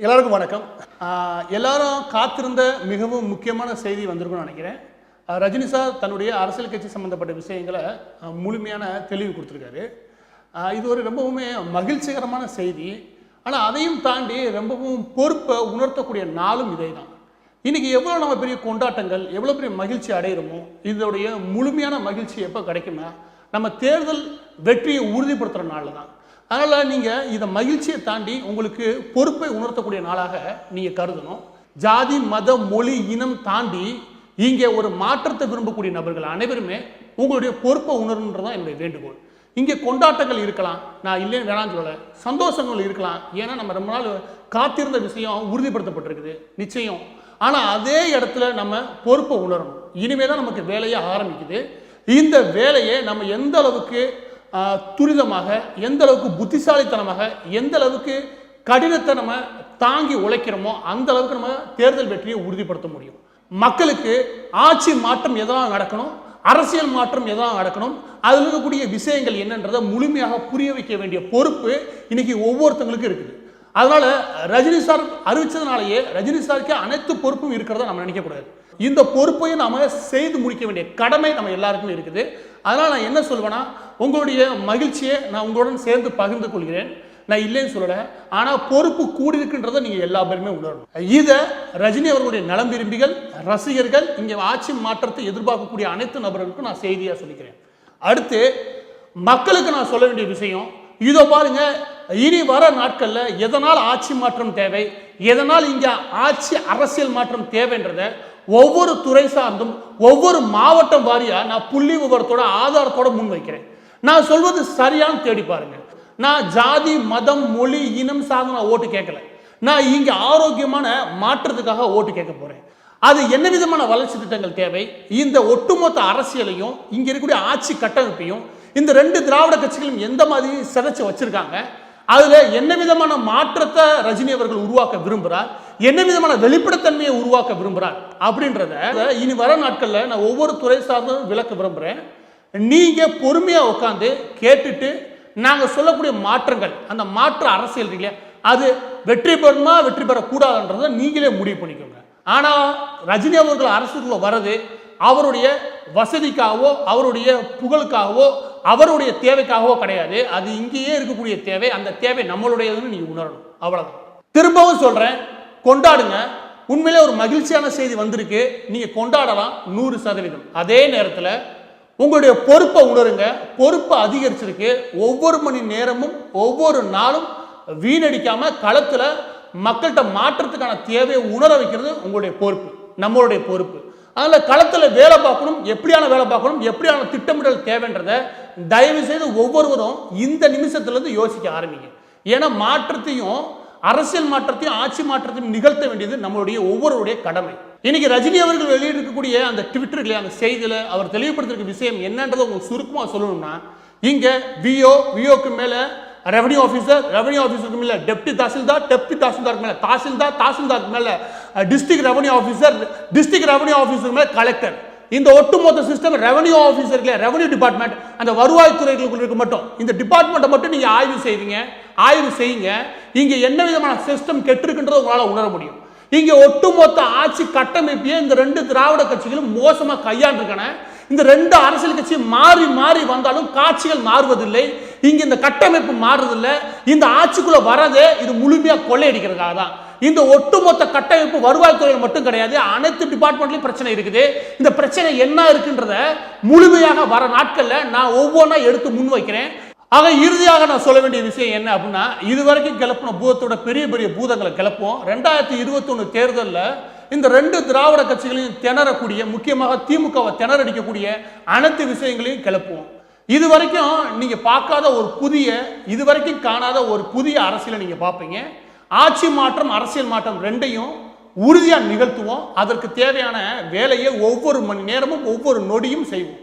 எல்லாருக்கும் வணக்கம். எல்லாரும் காத்திருந்த மிகவும் முக்கியமான செய்தி வந்திருக்கும்னு நினைக்கிறேன். ரஜினி சார் தன்னுடைய அரசியல் கட்சி சம்பந்தப்பட்ட விஷயங்களை முழுமையான தெளிவு கொடுத்துருக்காரு. இது ஒரு ரொம்பவுமே மகிழ்ச்சிகரமான செய்தி. ஆனால் அதையும் தாண்டி ரொம்பவும் பொறுப்பை உணர்த்தக்கூடிய நாளும் இதே தான். இன்றைக்கி எவ்வளோ நம்ம பெரிய கொண்டாட்டங்கள், எவ்வளோ பெரிய மகிழ்ச்சி அடைகிறோமோ, இதோடைய முழுமையான மகிழ்ச்சி எப்போ கிடைக்குமா, நம்ம தேர்தல் வெற்றியை உறுதிப்படுத்துகிற நாளில் தான். அதனால் நீங்கள் இதை மகிழ்ச்சியை தாண்டி உங்களுக்கு பொறுப்பை உணர்த்தக்கூடிய நாளாக நீங்கள் கருதணும். ஜாதி, மதம், மொழி, இனம் தாண்டி இங்கே ஒரு மாற்றத்தை விரும்பக்கூடிய நபர்கள் அனைவருமே உங்களுடைய பொறுப்பை உணர்ன்றதான் என்னுடைய வேண்டுகோள். இங்கே கொண்டாட்டங்கள் இருக்கலாம், நான் இல்லைன்னு வேணான்னு சொல்லலை, சந்தோஷங்கள் இருக்கலாம். ஏன்னா நம்ம ரொம்ப நாள் காத்திருந்த விஷயம் உறுதிப்படுத்தப்பட்டிருக்குது நிச்சயம். ஆனால் அதே இடத்துல நம்ம பொறுப்பை உணரணும். இனிமே தான் நமக்கு வேலையை ஆரம்பிக்குது. இந்த வேலையை நம்ம எந்த அளவுக்கு துரிதமாக, எந்த அளவுக்கு புத்திசாலித்தனமாக, எந்த அளவுக்கு கடினத்தை நம்ம தாங்கி உழைக்கிறோமோ அந்த அளவுக்கு நம்ம தேர்தல் வெற்றியை உறுதிப்படுத்த முடியும். மக்களுக்கு ஆட்சி மாற்றம் எதெல்லாம் நடக்கணும், அரசியல் மாற்றம் எதெல்லாம் நடக்கணும், அதில் இருக்கக்கூடிய விஷயங்கள் என்னன்றதை முழுமையாக புரிய வைக்க வேண்டிய பொறுப்பு இன்னைக்கு ஒவ்வொருத்தங்களுக்கும் இருக்குது. அதனால ரஜினி சார் அறிவிச்சதுனாலேயே ரஜினி சாருக்கு அனைத்து பொறுப்பும் இருக்கிறத நம்ம நினைக்கக்கூடாது. இந்த பொறுப்பையும் நாம செய்து முடிக்க வேண்டிய கடமை நம்ம எல்லாருக்குமே இருக்குது. அதனால் நான் என்ன சொல்வேன்னா, உங்களுடைய மகிழ்ச்சியை நான் உங்களுடன் சேர்ந்து பகிர்ந்து கொள்கிறேன். நான் இல்லைன்னு சொல்லலை, ஆனால் பொறுப்பு கூடி இருக்குன்றதை நீங்கள் எல்லா பேருமே உணரணும். இதை ரஜினி அவர்களுடைய நலம் விரும்பிகள், ரசிகர்கள், இங்கே ஆட்சி மாற்றத்தை எதிர்பார்க்கக்கூடிய அனைத்து நபர்களுக்கும் நான் செய்தியாக சொல்லிக்கிறேன். அடுத்து மக்களுக்கு நான் சொல்ல வேண்டிய விஷயம் இதோ பாருங்க. இனி வர நாட்களில் எதனால் ஆட்சி மாற்றம் தேவை, எதனால் இங்கே ஆட்சி அரசியல் மாற்றம் தேவைன்றதை ஒவ்வொரு துறை சார்ந்தும் ஒவ்வொரு மாவட்டம் வாரியா நான் புள்ளி விவரத்தோட ஆதாரத்தோட முன் வைக்கிறேன். நான் சொல்வது சரியான்னு தேடி பாருங்க. நான் ஜாதி, மதம், மொழி, இனம் சார்ந்து நான் ஓட்டு கேட்கல. நான் இங்க ஆரோக்கியமான மாற்றத்துக்காக ஓட்டு கேட்க போறேன். அது என்ன விதமான வளர்ச்சி திட்டங்கள் தேவை, இந்த ஒட்டுமொத்த அரசியலையும் இங்க இருக்கக்கூடிய ஆட்சி கட்டமைப்பையும் இந்த ரெண்டு திராவிட கட்சிகளும் எந்த மாதிரி சிதைச்சு வச்சிருக்காங்க, அதுல என்ன விதமான மாற்றத்தை ரஜினி அவர்கள் உருவாக்க விரும்புகிறார், என்ன விதமான வெளிப்படைத்தன்மையை உருவாக்க விரும்புகிறார் அப்படின்றத இனி வர நாட்களில் நான் ஒவ்வொரு துறை சார்ந்தும் விளக்க விரும்புகிறேன். நீங்க பொறுமையா உட்காந்து கேட்டுட்டு நாங்கள் சொல்லக்கூடிய மாற்றங்கள், அந்த மாற்ற அரசியல் இல்லையா, அது வெற்றி பெறுமா வெற்றி பெறக்கூடாதுன்றதை நீங்களே முடிவு பண்ணிக்கோங்க. ஆனால் ரஜினி அவர்கள் அரசுக்குள்ள வர்றது அவருடைய வசதிக்காகவோ அவருடைய புகழுக்காகவோ அவருடைய தேவைக்காகவோ கிடையாது. அது இங்கேயே இருக்கக்கூடிய தேவை. அந்த தேவை நம்மளுடையதுன்னு நீங்க உணரணும். அவ்வளவுதான். திரும்பவும் சொல்றேன், கொண்டாடுங்க. உண்மையிலே ஒரு மகிழ்ச்சியான செய்தி வந்திருக்கு, நீங்க கொண்டாடலாம் 100%. அதே நேரத்தில் உங்களுடைய பொறுப்பை உணருங்க. பொறுப்பை அதிகரிச்சிருக்கு. ஒவ்வொரு மணி நேரமும் ஒவ்வொரு நாளும் வீணடிக்காம களத்துல மக்கள்கிட்ட மாற்றத்துக்கான தேவையை உணர வைக்கிறது உங்களுடைய பொறுப்பு, நம்மளுடைய பொறுப்பு. அதில் களத்தில் வேலை பார்க்கணும், எப்படியான வேலை பார்க்கணும், எப்படியான திட்டமிடல் தேவைன்றதை தயவு செய்து ஒவ்வொருவரும் இந்த நிமிஷத்துலேருந்து யோசிக்க ஆரம்பிங்க. ஏன்னா மாற்றத்தையும் அரசியல் மாற்றத்தையும் ஆட்சி மாற்றத்தையும் நிகழ்த்த வேண்டியது நம்மளுடைய ஒவ்வொருவருடைய கடமை. இன்னைக்கு ரஜினி அவர்கள் வெளியிட்டிருக்கக்கூடிய அந்த ட்விட்டர்ல அந்த செய்தியில் அவர் தெளிவுபடுத்திருக்க விஷயம் என்னன்றதை உங்களுக்கு சுருக்கமாக சொல்லணும்னா, இங்கே விஓக்கு மேலே ரெவன்யூ ஆஃபீஸர், ரெவன்யூ ஆஃபீஸருக்கு மேலே டெப்டி தாசில்தார், டெப்டி தாசில்தாருக்கு மேலே தாசில்தார், தாசில்தாருக்கு மேலே district revenue officer, district revenue ஆஃபீஸருக்கு மேலே கலெக்டர். இந்த ஒட்டுமொத்த சிஸ்டம் ரெவன்யூ ஆஃபீஸர்ல ரெவன்யூ டிபார்ட்மெண்ட், அந்த வருவாய் துறைகளுக்கு மட்டும் இந்த டிபார்ட்மெண்ட்டை மட்டும் நீங்க ஆய்வு செய்யுங்க. இங்க என்ன விதமான சிஸ்டம் கெட்டிருக்குன்றதை உங்களால் உணர முடியும். இங்க ஒட்டுமொத்த ஆட்சி கட்டமைப்பையே இந்த ரெண்டு திராவிட கட்சிகளும் மோசமா கையாண்டிருக்கான. இந்த ரெண்டு அரசியல் கட்சி மாறி மாறி வந்தாலும் காட்சிகள் மாறுவதில்லை. இங்க இந்த கட்டமைப்பு மாறுவதில்லை. இந்த ஆட்சிக்குள்ள வரதே இது முழுமையா கொள்ளையடிக்கிறதுக்காக தான். இந்த ஒட்டுமொத்த கட்டமைப்பு வருவாய்த்துறையில் மட்டும் கிடையாது, அனைத்து டிபார்ட்மெண்ட்லயும் பிரச்சனை இருக்குது. இந்த பிரச்சனை என்ன இருக்குன்றத முழுமையாக வர நாட்கள்ல நான் ஒவ்வொன்றா எடுத்து முன் வைக்கிறேன். ஆக இறுதியாக நான் சொல்ல வேண்டிய விஷயம் என்ன அப்படின்னா, இதுவரைக்கும் கிளப்பின பூதத்தோட பெரிய பெரிய பூதங்களை கிளப்போம். 2021 தேர்தலில் இந்த ரெண்டு திராவிட கட்சிகளையும் திணறக்கூடிய, முக்கியமாக திமுகவை திணறடிக்கக்கூடிய அனைத்து விஷயங்களையும் கிளப்புவோம். இதுவரைக்கும் நீங்க பார்க்காத ஒரு புதிய, இதுவரைக்கும் காணாத ஒரு புதிய அரசியலை நீங்க பார்ப்பீங்க. ஆட்சி மாற்றம் அரசியல் மாற்றம் ரெண்டையும் உறுதியாக நிகழ்த்துவோம். அதற்கு தேவையான வேலையை ஒவ்வொரு மணி நேரமும் ஒவ்வொரு நொடியும் செய்வோம்.